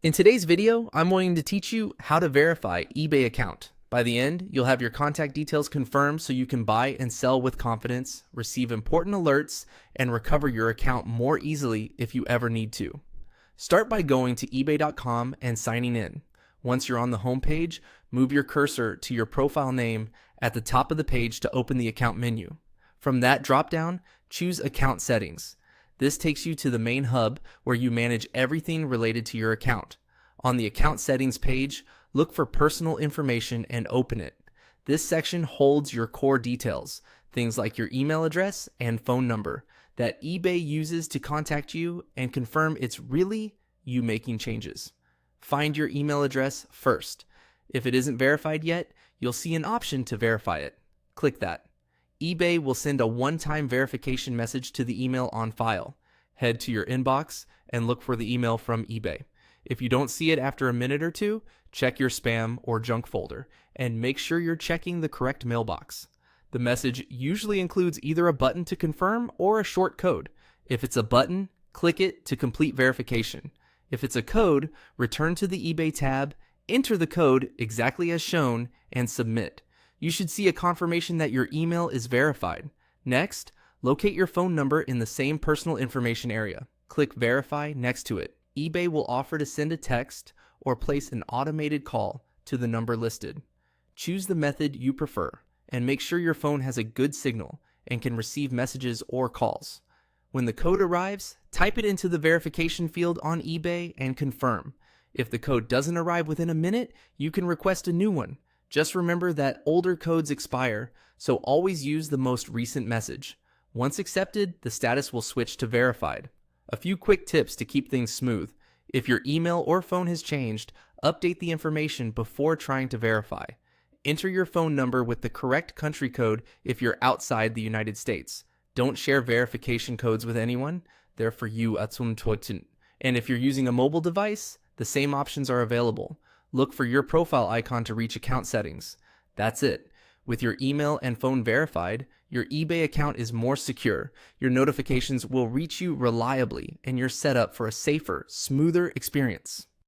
In today's video, I'm going to teach you how to verify eBay account. By the end, you'll have your contact details confirmed so you can buy and sell with confidence, receive important alerts, and recover your account more easily if you ever need to. Start by going to ebay.com and signing in. Once you're on the home page, move your cursor to your profile name at the top of the page to open the account menu. From that drop-down, choose Account Settings. This takes you to the main hub where you manage everything related to your account. On the Account Settings page, look for Personal Information and open it. This section holds your core details, things like your email address and phone number, that eBay uses to contact you and confirm it's really you making changes. Find your email address first. If it isn't verified yet, you'll see an option to verify it. Click that. eBay will send a one-time verification message to the email on file. Head to your inbox and look for the email from eBay. If you don't see it after a minute or two, check your spam or junk folder and make sure you're checking the correct mailbox. The message usually includes either a button to confirm or a short code. If it's a button, click it to complete verification. If it's a code, return to the eBay tab, enter the code exactly as shown, and submit. You should see a confirmation that your email is verified. Next, locate your phone number in the same personal information area. Click Verify next to it. eBay will offer to send a text or place an automated call to the number listed. Choose the method you prefer and make sure your phone has a good signal and can receive messages or calls. When the code arrives, type it into the verification field on eBay and confirm. If the code doesn't arrive within a minute, you can request a new one. Just remember that older codes expire, so always use the most recent message. Once accepted, the status will switch to verified. A few quick tips to keep things smooth. If your email or phone has changed, update the information before trying to verify. Enter your phone number with the correct country code if you're outside the United States. Don't share verification codes with anyone. They're for you zum Töten. And if you're using a mobile device, the same options are available. Look for your profile icon to reach account settings. That's it. With your email and phone verified, your eBay account is more secure. Your notifications will reach you reliably, and you're set up for a safer, smoother experience.